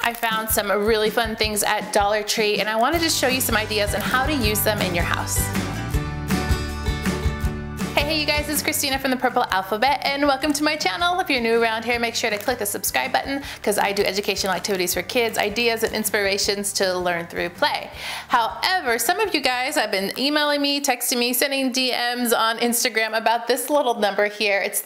I found some really fun things at Dollar Tree, and I wanted to show you some ideas on how to use them in your house. Hey you guys, it's Christina from the Purple Alphabet, and welcome to my channel. If you're new around here, make sure to click the subscribe button because I do educational activities for kids, ideas and inspirations to learn through play. However, some of you guys have been emailing me, texting me, sending DMs on Instagram about this little number here. It's,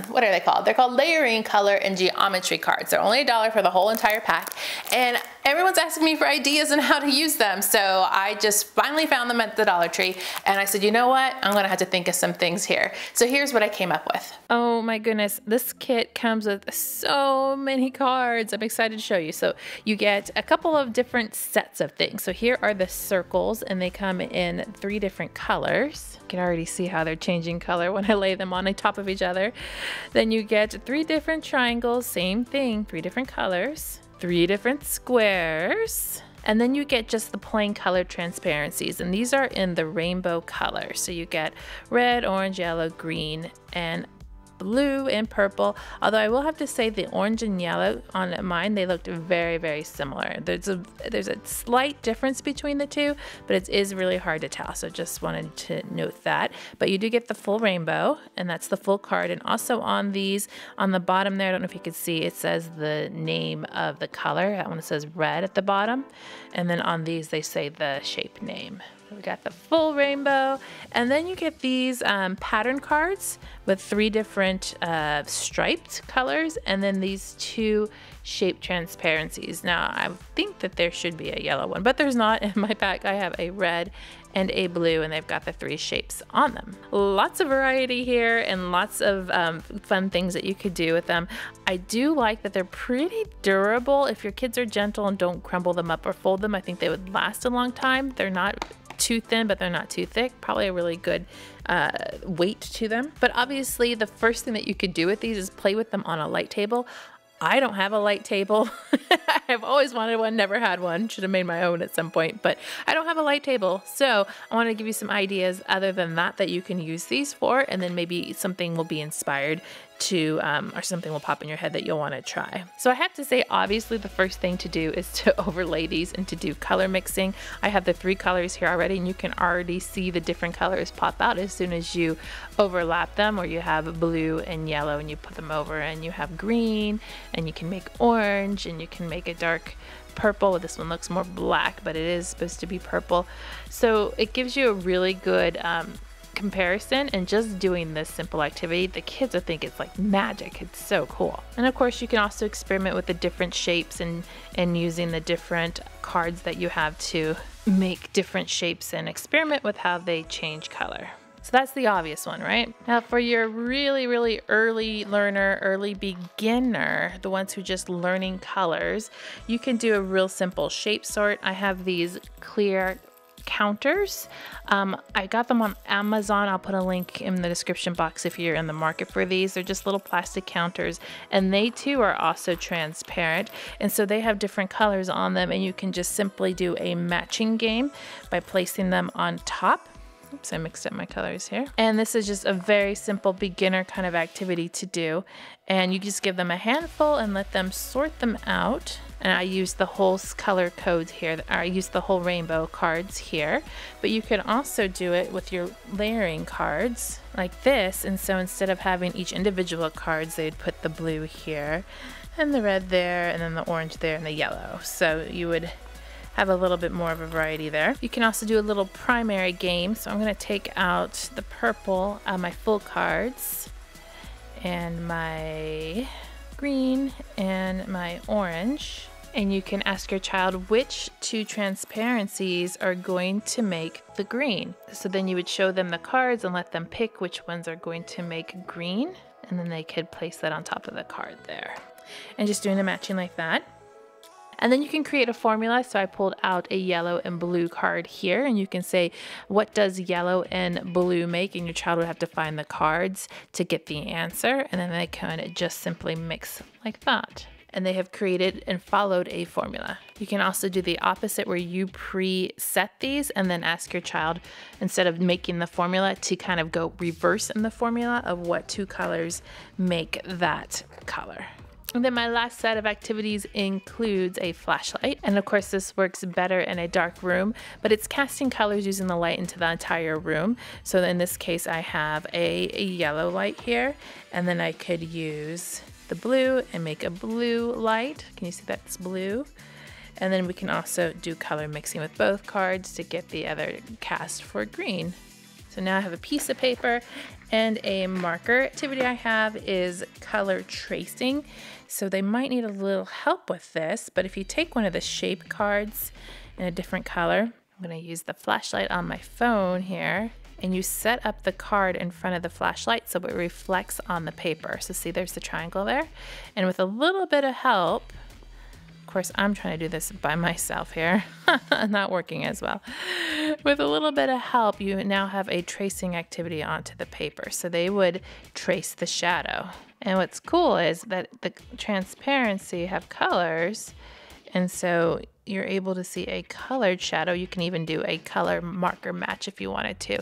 what are they called? They're called layering, color, and geometry cards. They're only $1 for the whole entire pack, and everyone's asking me for ideas on how to use them. So I just finally found them at the Dollar Tree, and I said, you know what? I'm gonna have to think of some things here. So here's what I came up with. Oh my goodness, this kit comes with so many cards. I'm excited to show you. So you get a couple of different sets of things. So here are the circles, and they come in 3 different colors. You can already see how they're changing color when I lay them on top of each other. Then you get 3 different triangles, same thing, 3 different colors, 3 different squares. And then you get just the plain color transparencies, and these are in the rainbow color. So you get red, orange, yellow, green, and blue and purple. Although I will have to say the orange and yellow on mine, they looked very, very similar. There's a slight difference between the two, but it is really hard to tell. So just wanted to note that. But you do get the full rainbow, and that's the full card. And also on these, on the bottom there, I don't know if you could see, it says the name of the color. That one says red at the bottom. And then on these, they say the shape name. We got the full rainbow, and then you get these pattern cards with 3 different striped colors, and then these 2 shape transparencies. Now I think that there should be a yellow one, but there's not. In my pack I have a red and a blue, and they've got the 3 shapes on them. Lots of variety here and lots of fun things that you could do with them. I do like that they're pretty durable. If your kids are gentle and don't crumble them up or fold them, I think they would last a long time. They're not too thin, but they're not too thick. Probably a really good weight to them. But obviously the first thing that you could do with these is play with them on a light table. I don't have a light table. I've always wanted one, never had one. Should have made my own at some point, but I don't have a light table. So I want to give you some ideas other than that you can use these for, and then maybe something will be inspired to, or something will pop in your head that you'll want to try. So I have to say, obviously the first thing to do is to overlay these and to do color mixing. I have the 3 colors here already, and you can already see the different colors pop out as soon as you overlap them, or you have blue and yellow and you put them over, and you have green, and you can make orange, and you can make a dark purple. This one looks more black, but it is supposed to be purple. So it gives you a really good comparison, and just doing this simple activity, the kids will think it's like magic. It's so cool. And of course you can also experiment with the different shapes and using the different cards that you have to make different shapes and experiment with how they change color. So that's the obvious one, right? Now for your really, really early learner, early beginner, the ones who are just learning colors, you can do a real simple shape sort. I have these clear counters. I got them on Amazon. I'll put a link in the description box if you're in the market for these. They're just little plastic counters, and they too are also transparent, and so they have different colors on them, and you can just simply do a matching game by placing them on top. Oops, I mixed up my colors here. And this is just a very simple beginner kind of activity to do. And you just give them a handful and let them sort them out. And I use the whole color codes here. I use the whole rainbow cards here. But you can also do it with your layering cards like this. And so instead of having each individual cards, they'd put the blue here and the red there and then the orange there and the yellow. So you would have a little bit more of a variety there. You can also do a little primary game. So I'm going to take out the purple, my full cards, and my green and my orange. And you can ask your child which 2 transparencies are going to make the green. So then you would show them the cards and let them pick which ones are going to make green. And then they could place that on top of the card there. And just doing the matching like that. And then you can create a formula. So I pulled out a yellow and blue card here, and you can say, what does yellow and blue make? And your child would have to find the cards to get the answer. And then they can just simply mix like that. And they have created and followed a formula. You can also do the opposite where you preset these and then ask your child, instead of making the formula, to kind of go reverse in the formula of what 2 colors make that color. And then my last set of activities includes a flashlight. And of course this works better in a dark room, but it's casting colors using the light into the entire room. So in this case I have a yellow light here, and then I could use the blue and make a blue light. Can you see that's blue? And then we can also do color mixing with both cards to get the other cast for green. So now I have a piece of paper and a marker. Activity I have is color tracing. So they might need a little help with this, but if you take one of the shape cards in a different color, I'm gonna use the flashlight on my phone here, and you set up the card in front of the flashlight so it reflects on the paper. So see, there's the triangle there. And with a little bit of help, of course, I'm trying to do this by myself here, not working as well. With a little bit of help, you now have a tracing activity onto the paper. So they would trace the shadow. And what's cool is that the transparency have colors, and so you're able to see a colored shadow. You can even do a color marker match if you wanted to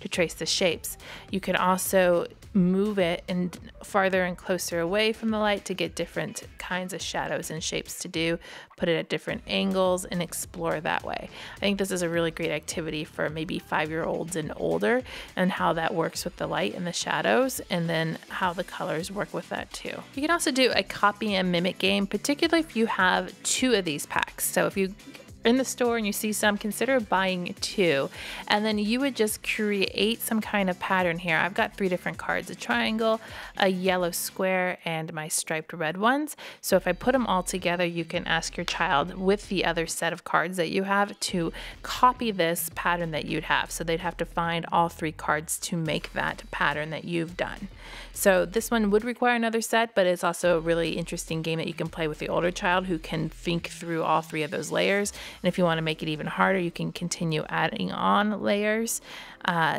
trace the shapes. You can also move it and farther and closer away from the light to get different kinds of shadows and shapes to do, put it at different angles and explore that way. I think this is a really great activity for maybe 5-year-olds and older, and how that works with the light and the shadows, and then how the colors work with that too. You can also do a copy and mimic game, particularly if you have 2 of these packs. So if you in the store and you see some, consider buying 2, and then you would just create some kind of pattern here. I've got 3 different cards, a triangle, a yellow square, and my striped red ones. So if I put them all together, you can ask your child with the other set of cards that you have to copy this pattern that you'd have. So they'd have to find all 3 cards to make that pattern that you've done. So this one would require another set, but it's also a really interesting game that you can play with the older child who can think through all 3 of those layers. And if you want to make it even harder, you can continue adding on layers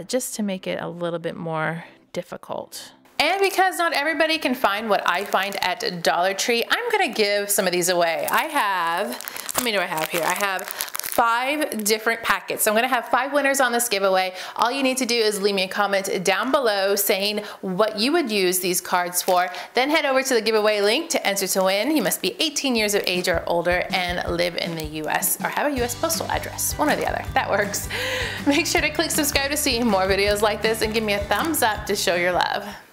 just to make it a little bit more difficult. And because not everybody can find what I find at Dollar Tree, I'm gonna give some of these away. I have, how many do I have here? I have 5 different packets. So I'm gonna have 5 winners on this giveaway. All you need to do is leave me a comment down below saying what you would use these cards for. Then head over to the giveaway link to enter to win. You must be 18 years of age or older and live in the US or have a US postal address, one or the other. That works. Make sure to click subscribe to see more videos like this and give me a thumbs up to show your love.